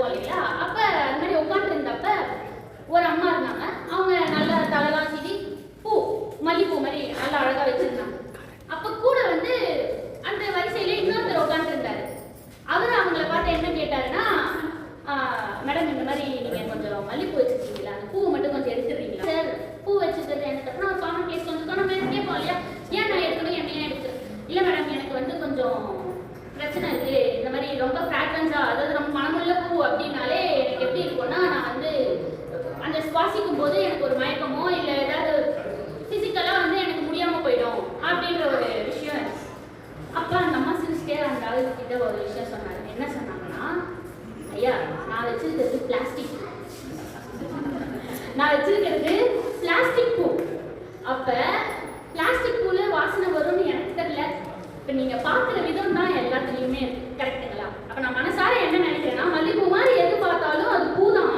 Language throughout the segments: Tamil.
போவோம் இல்லையா? அப்ப அது மாதிரி உட்காந்துருந்தப்ப ஒரு அம்மா இருந்தாங்க. அவங்க நல்லா தலைலாம் சீவி பூ மல்லிப்பூ மாதிரி நல்லா அழகா வச்சிருந்தாங்க. அப்ப கூட வந்து அந்த வரிசையில இன்னொருத்தர் உட்காந்துருந்தாரு. அவர் அவங்கள பார்த்து என்ன கேட்டாருன்னா, மேடம் இந்த மாதிரி நீங்க கொஞ்சம் மல்லிப்பூ வச்சிருக்கீங்களா, அந்த பூவை மட்டும் கொஞ்சம் எடுத்துடுறீங்களா? சார் பூ வச்சுக்கிறது எனக்கு அப்புறம் காமன் கேஸ் கொஞ்சம் நம்ம கேட்போம் இல்லையா, ஏன் நான் எடுக்கணும் என்ன ஏன் எடுத்து இல்லை மேடம் எனக்கு வந்து கொஞ்சம் பிரச்சனை இருக்கு, இந்த மாதிரி ரொம்ப ஃப்ராக்ரன்ஸா அதாவது ரொம்ப மனமுள்ள பூ அப்படின்னாலே எனக்கு எப்படி இருக்கும்னா நான் வந்து அந்த சுவாசிக்கும் போது எனக்கு ஒரு மயக்கமோ இல்லை ஏதாவது பிசிக்கலா வந்து எனக்கு முடியாம போயிடும் அப்படின்ற ஒரு விஷயம். அப்ப அந்த அம்மா சிரிச்சிட்டே அந்த ஆளுகிட்ட ஒரு விஷயம் சொன்னாரு. என்ன சொன்னாங்கன்னா, ஐயா நான் வச்சிருக்கிறது பிளாஸ்டிக், நான் வச்சிருக்கிறது பிளாஸ்டிக் பூ. அப்ப பிளாஸ்டிக் பூல வாசனை வரும்னு எனக்கு தெரியல. இப்ப நீங்க பாக்குற விதம் தான் எல்லாத்துலயுமே கரெக்டுங்களா? அப்ப நான் மனசார என்ன நினைக்கிறேன்னா, மல்லிகைப்பூ மாதிரி எது பார்த்தாலும் அது பூ தான்,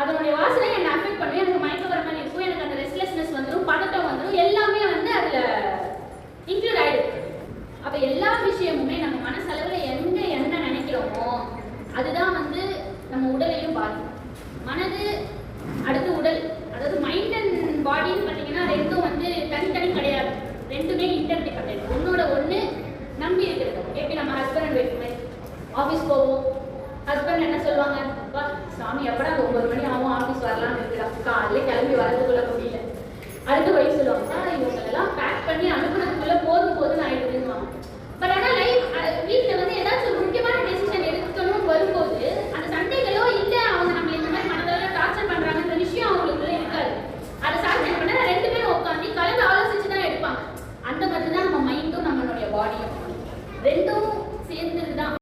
அதனுடைய வாசனை என்னை அஃபெக்ட் பண்ணி எனக்கு மயக்க வர மாதிரி இருக்கும், எனக்கு அந்த ரெஸ்ட்லெஸ்னஸ் வந்துடும், பதட்டம் வந்துடும், எல்லாமே வந்து அதுல இன்க்ளூட் ஆயிடுது. அப்ப எல்லா விஷயமுமே நம்ம மனசளவுல எங்க என்ன நினைக்கிறோமோ அதுதான் வந்து நம்ம உடலையும் பாதிக்கும். மனது அடுத்து உடல், அதாவது மைண்ட் அண்ட் பாடின்னு பார்த்தீங்கன்னா ரெண்டும் வந்து தனித்தனி கிடையாது, ரெண்டுமே இன்டர்டிபெண்டன்ட், ஒன்னோட ஒன்று நம்பி இருக்கிறது. எப்படி நம்ம ஹஸ்பண்ட் அண்ட் ஒய்ஃப் மாதிரி ஆஃபீஸ் போவோம், ஹஸ்பண்ட் என்ன சொல்லுவாங்க, அப்பா சாமி எப்படா 9 மணி ஆகும் ஆஃபீஸ் வரலாம்னு இருக்குடா, காலையில் கிளம்பி வரதுக்குள்ள முடியல. அடுத்து ஒய்ஃப் சொல்லுவாங்க, இவங்க